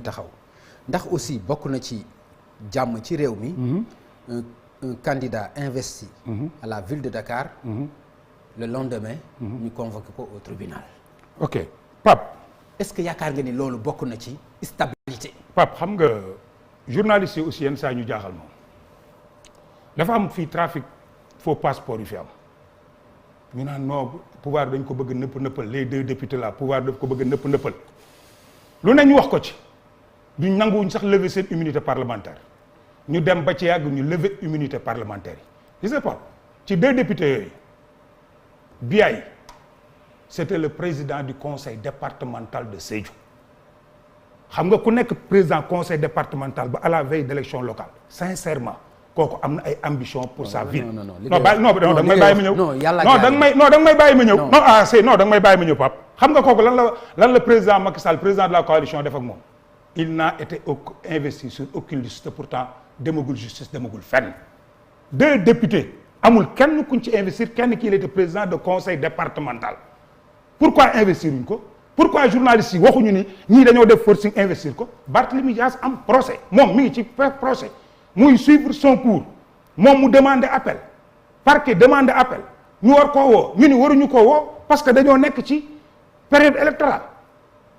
taxaw ndax aussi bokk na ci jàmm ci réew mi. un candidat investi. à la ville de Dakar. le lendemain. ñu convoqué ko au tribunal. ok Pape. est-ce que yaakaar nga ni loolu bokk na ci stabilité. Pape xam nga journaliste yi aussi yenn saa ñu jaaxal moom dafa am fii trafic faux passeport yu fi am ñu naan non pouvoir dañ ko bëgg nëpp nëppal les 2 députés là pouvoir daf ko bëgg nëpp nëppal lu ne ñu wax ko ci duñ nanguwuñ sax lever seen immunité parlementaire ñu dem ba ci yàgg ñu lever immunité parlementaire yi gis nga Pape ci 2 députés yooyu Biaye c'était le président du conseil départemental de Sédhiou xam nga ku nekk président conseil départemental ba à la veille d'élection locale sincèrement kooku am na ay ambition pour sa ville. non da nga may bàyyi ma ñëw. non yàlla da nga may bàyyi ma ñëw. non ah c'est non da nga may bàyyi ma ñëw Pape. xam nga kooku lan la président Macky Sall président de la coalition def ak moom il n'a été investi sur aucune liste pourtant demagul justice demagul fenn 2 députés amul kenn kuñ ci investir kenn kii il était président de conseil départemental pourquoi investir wuñ ko. pourquoi journalistes yi waxuñu ni ñii dañoo def forcing investir ko Barthélémy Dias am procès moom mi ngi ci procès muy suivre son cours moom mu demandé appel parquet demandé appel ñu war koo woo ñu ni waruñu koo woo parce que dañoo nekk ci période électorale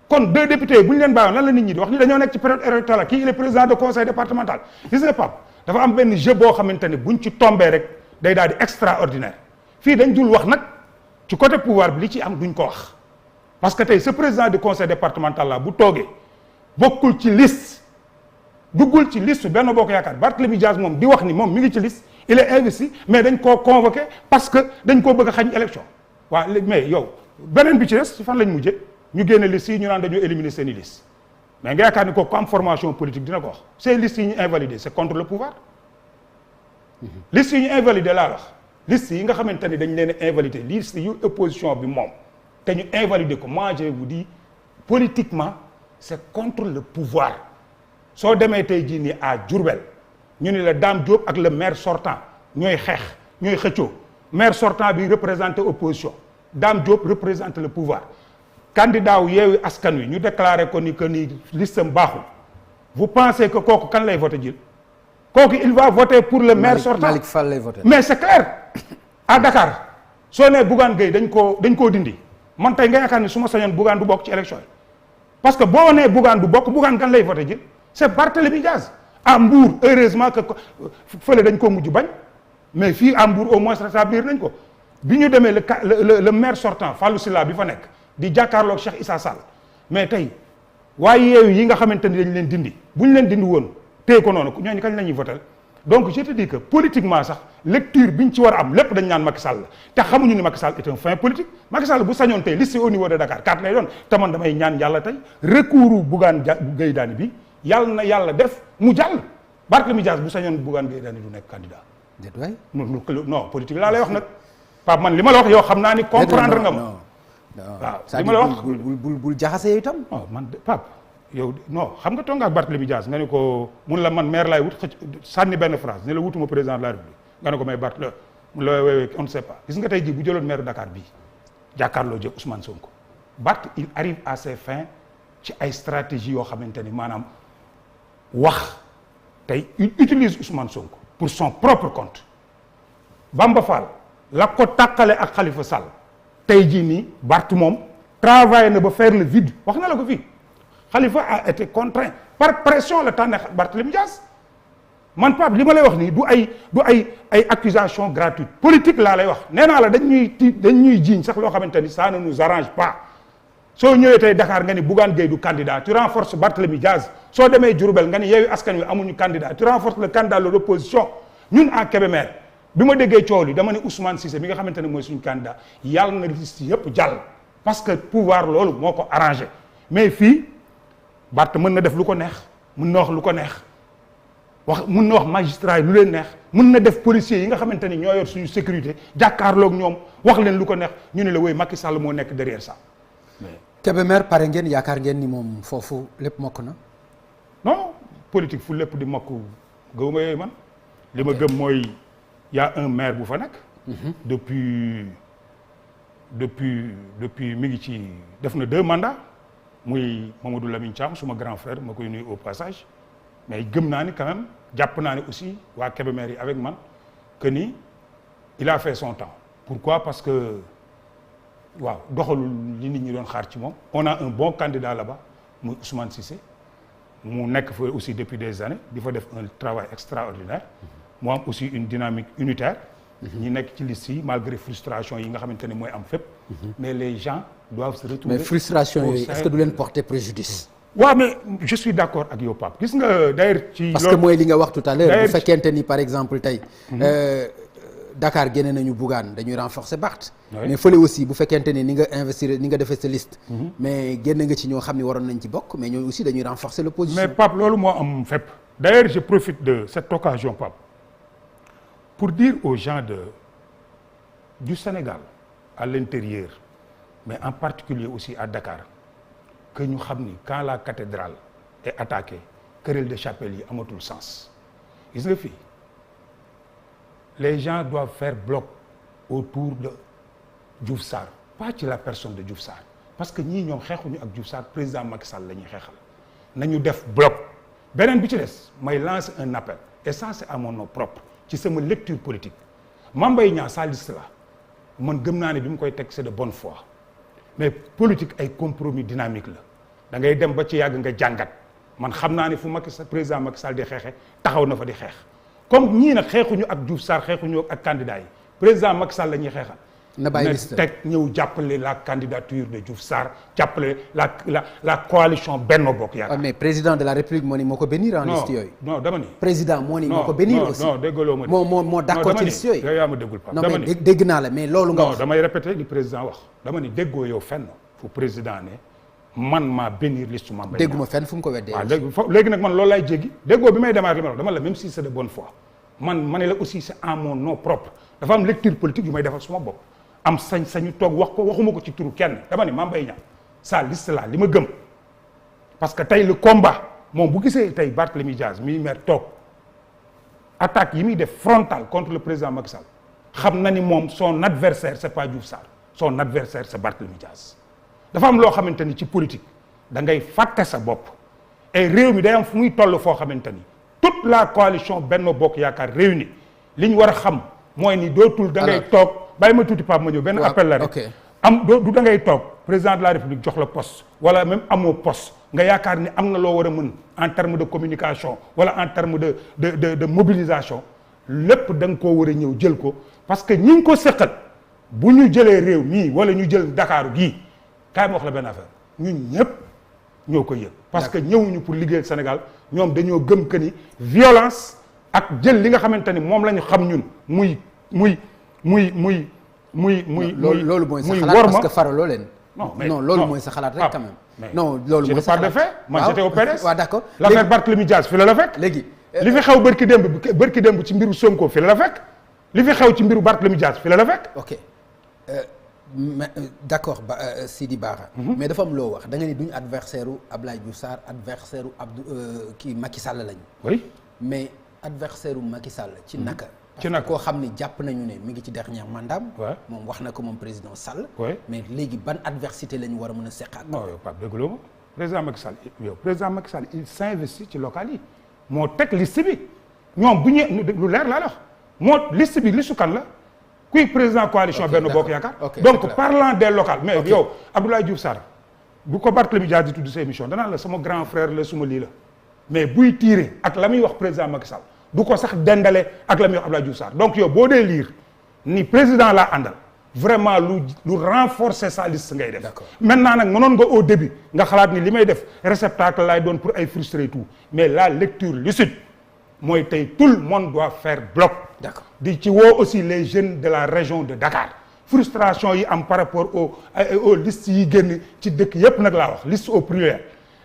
kon 2 députés bu ñu leen bàyyoon lan la nit ñi di wax ni dañoo nekk ci période électorale kii il est président de conseil départemental gis nga Pape dafa am benn jeu boo xamante ne buñ ci tombé rek day daal di extraordinaire fii dañ dul wax nag ci côté pouvoir bi li ci am duñ ko wax parce que tey ce président du conseil départemental là bu toogee bokkul ci liste duggul ci liste Benno Bokk Yaakaar Barthélémy Dias moom di wax ni moom mi ngi ci liste il est investi mais dañ koo convoqué parce que dañ koo bëgg a xañ élection waaw mais yow beneen bi ci des fan lañ mujjee ñu génne liste yi ñu naan dañoo éliminer seen i liste mais nga yaakaar ni ko am formation politique dina ko wax ces listes yi ñu invalidé c'est contre le pouvoir liste yi ñu invalidé laa wax liste yi nga xamante ni dañ leen invalidé liste yu opposition bi moom te ñu invalider ko moi je vous dis politiquement c'est contre le pouvoir soo demee tey jii nii à Diourbel ñu ni la Dame Diop ak le maire sortant ñooy xeex ñooy xëccoo maire sortant bi représenté opposition Dame Diop représente le pouvoir candidat wu Yewwi Askan Wi ñu déclaré ko ni que ni listam baaxul vous pensez que kooku kan lay voté jël kooku il va voter pour le maire sortant Malick Fall lay voté mais c'est clair à Dakar soo nee Bougane Gueye dañ koo dindi man tey nga yaakaar ni su ma sañoon Bougane du bokk ci élection yi parce que boo nee Bougane du bokk Bougane kan lay voté ji c'est Barthélémy Dias à Mbour heureusement que fële dañ ko mujj bañ mais fii à Mbour au moins rétablir nañ ko bi ñu demee le maire sortant Fallou Sylla bi fa nekk di jàkkaarloog Cheikh Issa Sall mais tey waaye yeewu yi nga xamante ni dañ leen dindi bu ñu leen dindi woon téye ko noonu ñooñu kañ la ñuy voté donc je te dis que politiquement sax lecture bi ñu ci war a am lépp dañ naan Macky Sall la te xamuñu ni Macky Sall est un fin politique Macky Sall bu sañoon tey liste au niveau de Dakar 4 lay doon te man damay ñaan yàlla tey recours Bougane Gueye Dany bi yàlla na yàlla def mu jàll Barthélémy Dias bu sañoon Bougane Gueye Dany du nekk candidat. déet waay non politique laa lay wax nag Pape man li ma la wax yow xam naa ni comprendre nga ma. waaw li ma la wax bul jaxase yow itam. non man Pape yow non xam nga toog nga ak Barthélémy Dias nga ne ko mun la man maire laay wut sànni benn phrase ne la wutuma président de la République nga ne ko may Bart mun la woowee on ne sait pas gis nga tey jii bu jëloon maire Dakar bii jàkkaarloo jël Ousmane Sonko Bart il arrive à ses fins ci ay stratégie yoo xamante ni maanaam wax tey il utilise Ousmane Sonko pour son propre compte Bamba Fall la ko tàqale ak Khalifa Sall tey jii nii Bart moom travaillé na ba faire le vide wax na la ko fii Khalifa a été contraint par pression la tànne Barthélémy Dias man Pape li ma lay wax nii du ay accusation gratuite politique laa lay wax nee naa la dañ ñuy jiiñ sax loo xamante ni ça ne nous arrange pas soo ñëwee tey Dakar nga ni Bougane Gueye du candidat tu renforces Barthélémy Dias soo demee Diourbel nga ni Yewwi Askan Wi amuñu candidat tu renforces le candidat de l'opposition ñun à Kébémer bi ma déggee coow li dama ne Ousmane Cissé mi nga xamante ne mooy suñu candidat yàlla na liste yëpp jàll parce que pouvoir loolu moo ko arrangé mais fii Bart mën na def lu ko neex mën na wax lu ko neex mën na wax magistrat yi lu leen neex mën na def policiers yi nga xamante ni ñoo yor suñu sécurité jàkkaarloog ñoom wax leen lu ko neex ñu ne la woy Macky Sall moo nekk derrière ça. Kébémer pare ngeen yaakaar ngeen ni moom foofu lépp mokk na. non politique fu lépp di mokk gëw ma yooyu man li ma gëm mooy y a un maire bu fa nekk. depuis mi ngi ci def na 2 mandats muy Mamadou Lamine Thiam suma grand frère ma koy nuyu au passage mais gëm naa ni quand même jàpp naa ni aussi waa Kébémer yi avec man que ni il a fait son temps. Pourquoi? Parce que waaw doxalul li nit ñi doon xaar ci moom. On a un bon candidat là-bas muy Ousmane Cissé mu nekk fa aussi depuis des années di fa def un travail extraordinaire mu am aussi une dynamique unitaire. ñi nekk ci liste yi malgré frustration yi nga xamante ne mooy am fépp. mais les gens doivent se retrouver. mais frustration yooyu est-ce que du leen porter préjudice. waaw mais je suis d'accord ak yow Pape gis nga d'ailleurs ci. parce que mooy li nga wax tout à l'heure bu fekkente ni par exemple tey. Dakar génne nañu Bougane dañuy renforcer Barth. mais fële aussi bu fekkente ni ni nga investir ni nga defee sa liste. mais génn nga ci ñoo xam ni waroon nañ ci bokk mais ñooñu aussi dañuy renforcer l'opposition. mais Pape loolu moo am fépp. d'ailleurs je profite de cette occasion Pape pour dire aux gens du Sénégal à l'intérieur mais en particulier aussi à Dakar que ñu xam ni quand la cathédrale est attaquée querelle de chapelle yi amatul sens gis nga fii. Les gens doivent faire bloc autour de Diouf Sarr pas ci la personne de Diouf Sarr parce que ñii ñoom xeexuñu ak Diouf Sarr président Macky Sall la ñuy xeexal nañu def bloc beneen bi ci des may lancer un appel et ça c'est à mon nom propre ci sama lecture politique Mame Mbaye Niang sa liste la man gëm naa ne bi mu koy teg c'est de bonne foi mais politique ay compromis dynamique la da ngay dem ba ci yàgg nga jàngat man xam naa ne fu Macky Sall président Macky Sall di xeexe taxaw na fa di xeex. comme ñii nag xeexuñu ak Diouf Sarr xeexuñu ak candidat yi président Macky Sall la ñuy xeexal. na bàyyi liste teg ñëw jàppale la candidature de Diouf Sarr jàppale la coalition Benno Bokk Yaakaar. mais président de la République moo ni moo ko bénir en liste yooyu. non dama ni. président moo ni moo ko bénir aussi. non déggaloo ma moo d'accord ci liste yooyu. yow yaa ma déggul Pape non mais dégg naa la mais loolu nga wax. non damay répéter li président wax dama ni déggoo yow fenn fu président ne man maa bénir liste Mame Mbaye Niang. dégguma fenn fu mu ko weddee. waaw léegi nag man loolu laay jéggi déggoo bi may démarrer li ma wax dama la même si c'est de bonne foi. ma ne la aussi c'est en mon nom propre dafa am lecture politique yu may defal suma bopp am sañ-sañu toog wax ko waxuma ko ci turu kenn dama ni Mame Mbaye Niang sa liste là li ma gëm parce que tey le combat moom bu gisee tey Barthélémy Dias mi maire toog attaque yi muy def frontale contre le président Macky Sall xam na ni moom son adversaire c'est pas Diouf Sarr son adversaire c'est Barthélémy Dias dafa am loo xamante ni ci politique da ngay fàtte sa bopp et réew mi day am fu muy toll foo xamante ni toute la coalition Benno Bokk Yaakaar réunie li ñu war a xam mooy ni dootul da ngay toog bàyyi ma tuuti Pape ma ñëw benn appel la rek am du da ngay toog président de la République jox la poste wala même amoo poste nga yaakaar ni am na loo war a mën en terme de communication wala en terme de mobilisation lépp da nga koo war a ñëw jël ko parce que ñi ngi ko seqal bu ñu jëlee réew mii wala ñu jël Dakar gii kaay ma wax la benn affaire ñun ñëpp ñoo ko yëg parce que ñëwuñu pour liggéeyal Sénégal ñoom dañoo gëm que ni violence ak jël li nga xamante ni moom la ñu xam ñun muy loolu mooy sa xalaat parce que faraloo leen. non loolu mooy sa xalaat rek quand même. non loolu mooy sa xalaat man j'étais au PDS. waaw d'accord l'affaire Barthélémy Dias fi la fekk. léegi li fi xew bërki démb ci mbiru Sonko fi la fekk li fi xew ci mbiru Barthélémy Dias fi la fekk. ok d'accord Sidi Bara. mais dafa am loo wax da nga ni duñu adversaire u Abdoulaye Diouf Sarr adversaire u kii Macky Sall lañu. oui mais adversaire u Macky Sall ci naka. ci naka koo xam ni jàpp nañu ne mi ngi ci dernier mandat. waaw moom wax na ko moom président Sall. oui mais léegi ban adversité la ñu war a mën a seq ak. non yow Pape dégguloo ma président Macky Sall yow président Macky Sall il s'investit ci local yi moo teg liste bi ñoom bu ñu lu leer laa la wax moo liste bi listu kan la kuy président coalition Benno Bokk Yaakaar. donc parlant des locales mais yow Abdoulaye Diouf Sarr bu ko Barthélémy Dias di tudd sa émission danaa la sama grand frère la suma lii la mais buy tirer ak la muy wax président Macky Sall. du ko sax dendale ak la muy wax Abdoulaye Diouf Sarr donc yow boo dee lire ni président laa àndal vraiment lu renforcer sa liste ngay def. maintenant nag mënoon nga au début nga xalaat ni li may def réceptacle laay doon pour ay frustré tout mais la lecture lucide mooy tey tout le monde doit faire bloc. d'accord di ci woo aussi les jeunes de la région de Dakar frustration yi am par rapport aux listes yi génn ci dëkk yépp nag laa wax liste au pluriel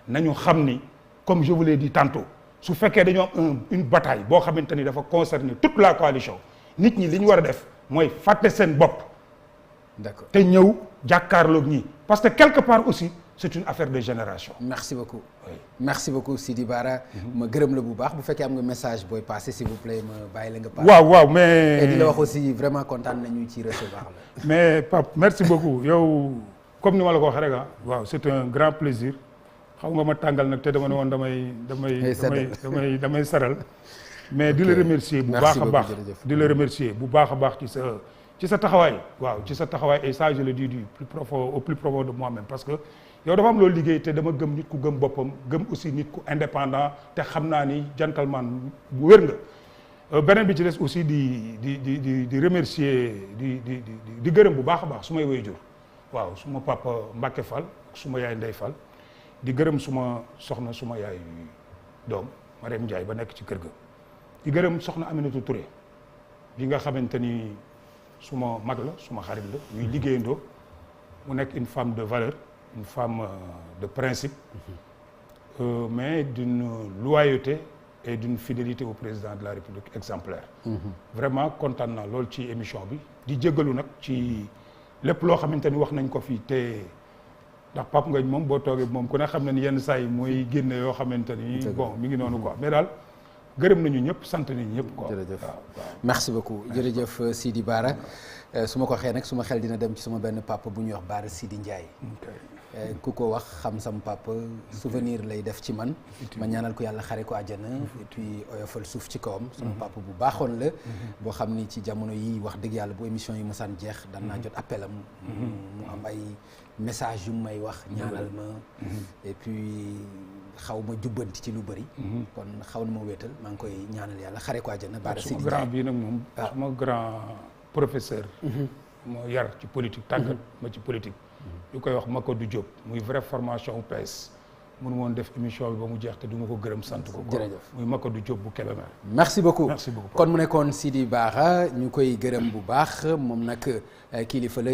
nañu xam ni comme je vous l'ai dit tantôt. su fekkee dañoo am une bataille boo xamante ni dafa concerner toute la coalition nit ñi li ñu war a def mooy fàtte seen bopp. d'accord te ñëw jàkkaarloog ñi parce que quelque part aussi c'est une affaire de génération. merci beaucoup. oui merci beaucoup Sidi Bara. ma gërëm la bu baax bu fekkee am nga message booy passer s'il vous plaît ma bàyyi la nga. passer waaw mais. et di la wax aussi vraiment kontaan nañu ci recevoir la. mais Pape merci beaucoup yow comme ni ma la ko waxee rek waaw c'est un grand plaisir xaw nga ma tàngal nag te dama ne woon damay saral mais di la remercier bu baax a baax di la remercier bu baax a baax ci sa taxawaay waaw ci sa taxawaay et ça je le dis du plus profond au plus profond de moi-même parce que yow dafa am loolu liggéey te dama gëm nit ku gëm boppam gëm aussi nit ku indépendant te xam naa ni gentleman bu wér nga beneen bi ci des aussi di remercier di gërëm bu baax a baax su may waajur waaw suma papa Mbacke Fall suma yaay Ndey Fall di gërëm suma soxna suma yaay doom Mariam Ndiaye ba nekk ci kër ga di gërëm soxna Aminata Touré bi nga xamante ni suma mag la suma xarit la ñuy liggéeyandoo mu nekk une femme de valeur une femme de principe mais d'une loyauté et d'une fidélité au président de la République exemplaire vraiment kontaan naa lool ci émission bi di jéggalu nag ci lépp loo xamante ni wax nañ ko fii te ndax Pape Ngagne moom boo toogee moom ku ne xam na ni yenn saa yi mooy génne yoo xamante ni bon mi ngi noonu quoi mais daal gërëm nañu ñëpp sant nañu ñëpp quoi. jërëjëf merci beaucoup jërëjëf Sidi Bara su ma ko waxee nag suma xel dina dem ci suma benn papa bu ñuy wax Bara Sidi Ndiaye. ku ko wax xam sam papa souvenir lay def ci man. ma ñaanal ko yàlla xare ko àjjana. et puis oyofal suuf ci kawam. sama papa bu baaxoon la. boo xam ni ci jamono yi wax dëgg yàlla bu émission yi mosaan jeex daan naa jot appel am. mu am ay message yu may wax ñaanal ma. et puis xaw ma jubbanti ci lu bëri. kon xaw na ma wéetal maa ngi koy ñaanal yàlla xare ko àjjana. Bara Sidi grand bii nag moom. sama grand professeur. moo yar ci politique tàggat ma ci politique. ñu koy wax Makodou Diop muy vraie formation PS mënu woon def émission bi ba mu jeex te du ma ko gërëm sant ko. jërëjëf muy Makodou Diop bu Kébémer. merci beaucoup merci beaucoup kon mu nekkoon Sidi Bara ñu koy gërëm bu baax moom nag kilifa la.